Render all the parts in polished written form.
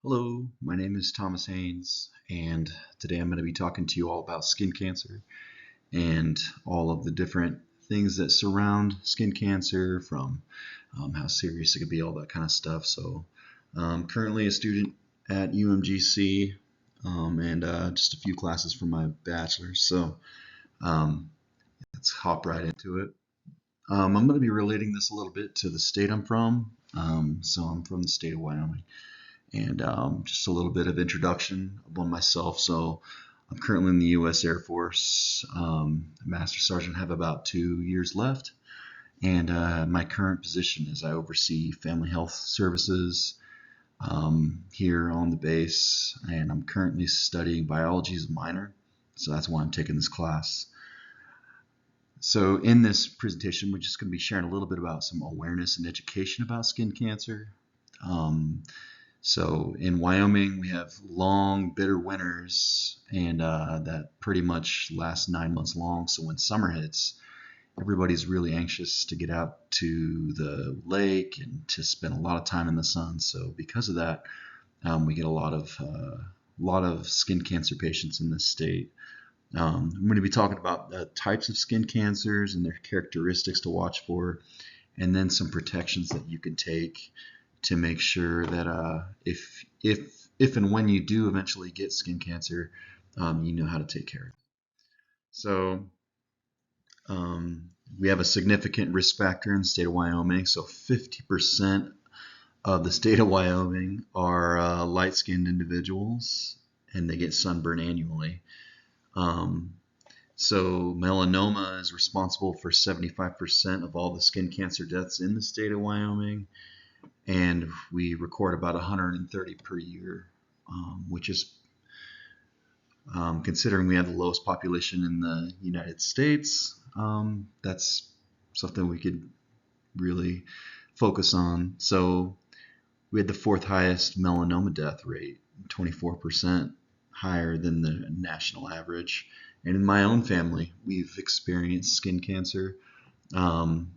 Hello, my name is Thomas Haynes, and today I'm going to be talking to you all about skin cancer and all of the different things that surround skin cancer, from how serious it could be, all that kind of stuff. So, I'm currently a student at UMGC, and just a few classes for my bachelor's. So, um, let's hop right into it. I'm going to be relating this a little bit to the state I'm from. So, I'm from the state of Wyoming. And just a little bit of introduction on myself. So I'm currently in the U.S. Air Force, Master Sergeant, have about 2 years left. And my current position is I oversee family health services here on the base. And I'm currently studying biology as a minor. So that's why I'm taking this class. So in this presentation, we're just going to be sharing a little bit about some awareness and education about skin cancer. So in Wyoming, we have long, bitter winters, and that pretty much lasts 9 months long. So when summer hits, everybody's really anxious to get out to the lake and to spend a lot of time in the sun. So because of that, we get a lot of skin cancer patients in this state. I'm going to be talking about the types of skin cancers and their characteristics to watch for, and then some protections that you can take to make sure that if and when you do eventually get skin cancer, you know how to take care of it. So we have a significant risk factor in the state of Wyoming. So 50% of the state of Wyoming are light-skinned individuals, and they get sunburn annually. So melanoma is responsible for 75% of all the skin cancer deaths in the state of Wyoming. And we record about 130 per year, which is, considering we have the lowest population in the United States, that's something we could really focus on. So we had the fourth highest melanoma death rate, 24% higher than the national average. And in my own family, we've experienced skin cancer. Um,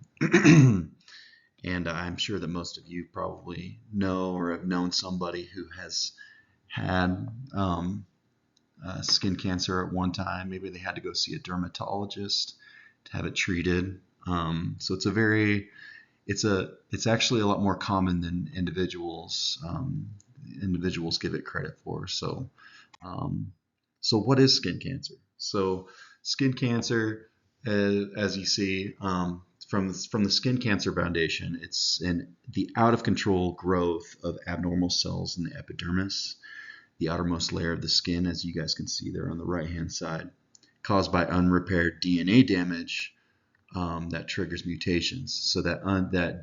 And I'm sure that most of you probably know or have known somebody who has had skin cancer at one time. Maybe they had to go see a dermatologist to have it treated. So it's actually a lot more common than individuals give it credit for. Um, so what is skin cancer? So skin cancer, as you see, from the Skin Cancer Foundation, it's the out of control growth of abnormal cells in the epidermis, the outermost layer of the skin, as you guys can see there on the right hand side, caused by unrepaired DNA damage that triggers mutations. So that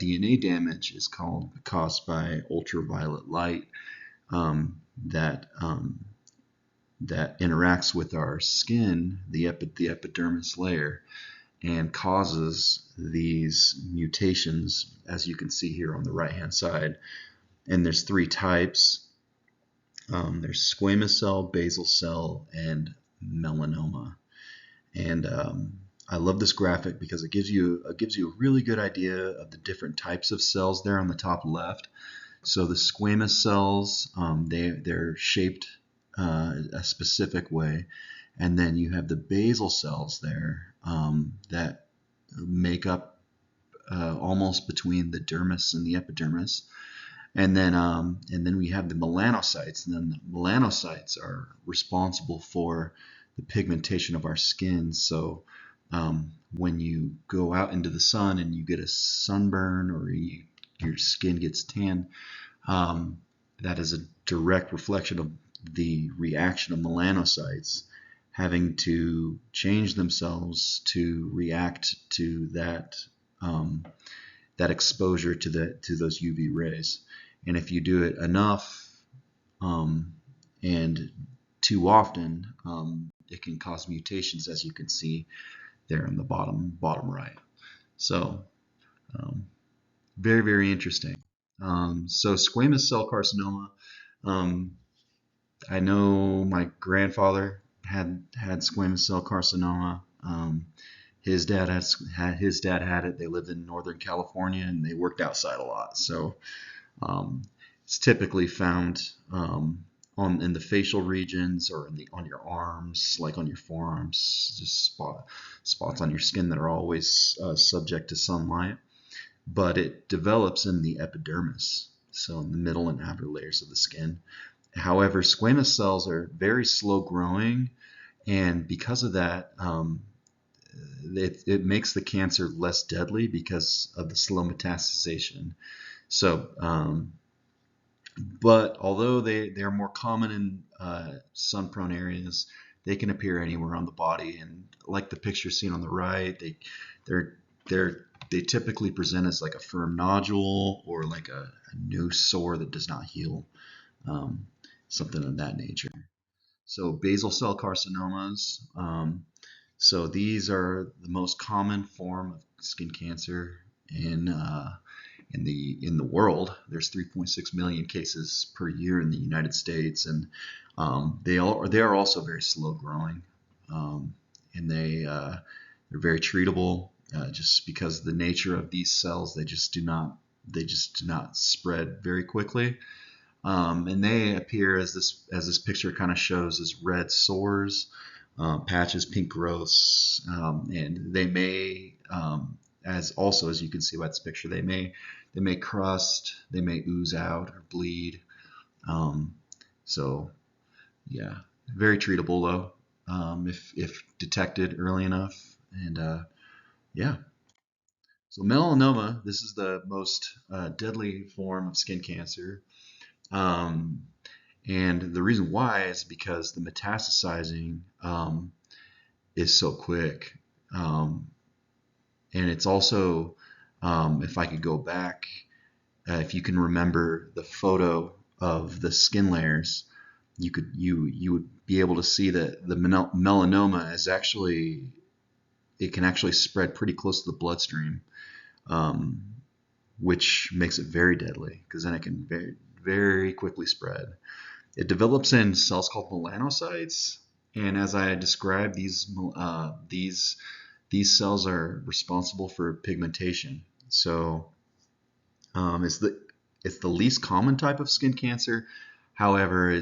DNA damage is caused by ultraviolet light that interacts with our skin, the epidermis layer, and causes these mutations, as you can see here on the right hand side. And there's three types. There's squamous cell, basal cell, and melanoma. And I love this graphic because it gives you a really good idea of the different types of cells there on the top left. So the squamous cells, they're shaped a specific way. And then you have the basal cells there that make up almost between the dermis and the epidermis. And then we have the melanocytes. And then the melanocytes are responsible for the pigmentation of our skin. So when you go out into the sun and you get a sunburn, or your skin gets tan, that is a direct reflection of the reaction of melanocytes having to change themselves to react to that exposure to those UV rays. And if you do it enough and too often, it can cause mutations, as you can see there in the bottom right. So very, very interesting. So squamous cell carcinoma. I know my grandfather had squamous cell carcinoma. His dad had it. They lived in Northern California and they worked outside a lot. So It's typically found in the facial regions or on your arms, like on your forearms, just spots on your skin that are always subject to sunlight. But it develops in the epidermis, so in the middle and outer layers of the skin. However, squamous cells are very slow growing, and because of that, it makes the cancer less deadly because of the slow metastasization. So, but although they're more common in sun-prone areas, they can appear anywhere on the body. And like the picture seen on the right, they're they typically present as like a firm nodule or like a new sore that does not heal, something of that nature. So basal cell carcinomas. So these are the most common form of skin cancer in the world. There's 3.6 million cases per year in the United States, and they are also very slow growing, and they're very treatable. Just because of the nature of these cells, they just do not spread very quickly. And they appear as this picture kind of shows as red sores, patches, pink growths, and they may, as you can see by this picture, they may crust, they may ooze out or bleed. So yeah, very treatable though, if detected early enough. And yeah. So melanoma, this is the most deadly form of skin cancer. Um, and the reason why is because the metastasizing is so quick. And it's also, if I could go back, if you can remember the photo of the skin layers, you would be able to see that the melanoma is actually, it can actually spread pretty close to the bloodstream, um, which makes it very deadly because then it can very quickly spread. It develops in cells called melanocytes, and as I described, these cells are responsible for pigmentation. So it's the least common type of skin cancer. However,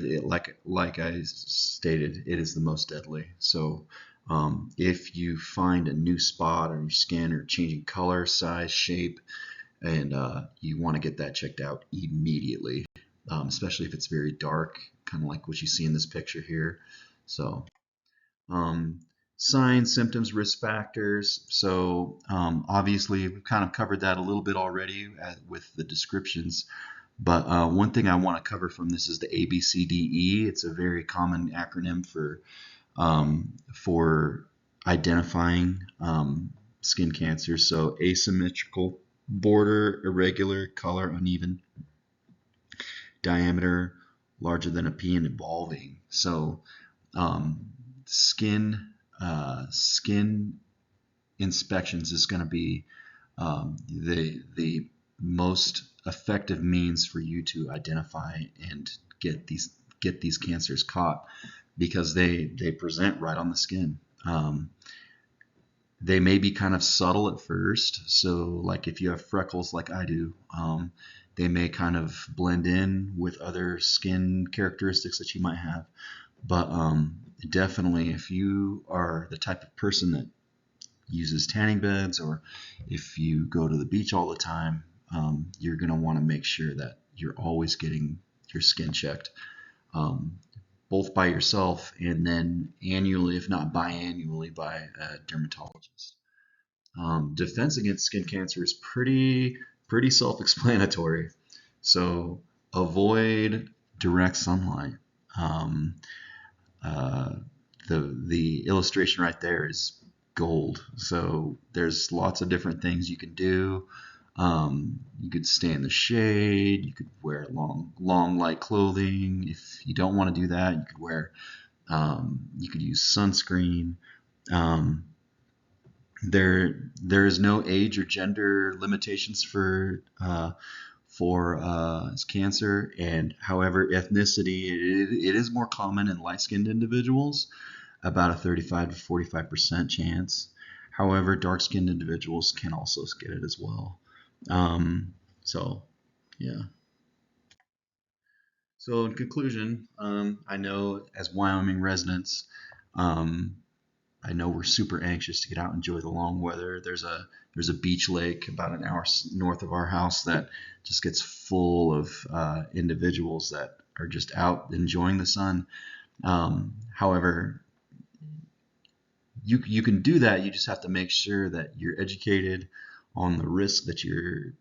like I stated, it is the most deadly. So if you find a new spot on your skin or changing color, size, shape, and you want to get that checked out immediately, especially if it's very dark, kind of like what you see in this picture here. So um, signs, symptoms, risk factors. So obviously we've kind of covered that a little bit already with the descriptions. But one thing I want to cover from this is the ABCDE. It's a very common acronym for identifying skin cancer. So asymmetrical, border, irregular, color uneven, diameter larger than a pea, and evolving. So um, skin inspections is going to be the most effective means for you to identify and get these cancers caught because they present right on the skin. They may be kind of subtle at first. So like if you have freckles like I do, they may kind of blend in with other skin characteristics that you might have. But definitely if you are the type of person that uses tanning beds or if you go to the beach all the time, you're going to want to make sure that you're always getting your skin checked, both by yourself and then annually, if not biannually, by a dermatologist. Defense against skin cancer is pretty self-explanatory. So avoid direct sunlight. Um, uh, the illustration right there is gold. So there's lots of different things you can do. You could stay in the shade. You could wear long light clothing. If you don't want to do that, you could use sunscreen. Um, there is no age or gender limitations for cancer, and however, ethnicity it is more common in light-skinned individuals, about a 35 to 45% chance. However, dark-skinned individuals can also get it as well. So, yeah. So in conclusion, I know as Wyoming residents, um, I know we're super anxious to get out and enjoy the long weather. There's a beach lake about an hour north of our house that just gets full of individuals that are just out enjoying the sun. However, you can do that. You just have to make sure that you're educated on the risk that you're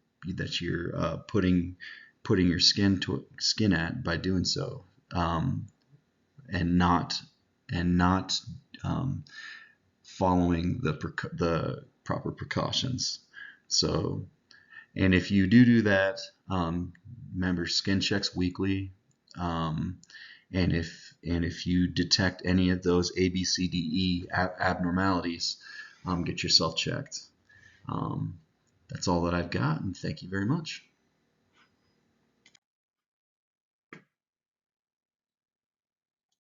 putting your skin at by doing so, and not um, following the proper precautions. So, and if you do that, remember skin checks weekly. Um, and if you detect any of those A, B, C, D, E abnormalities, get yourself checked. Um, that's all that I've got, and thank you very much.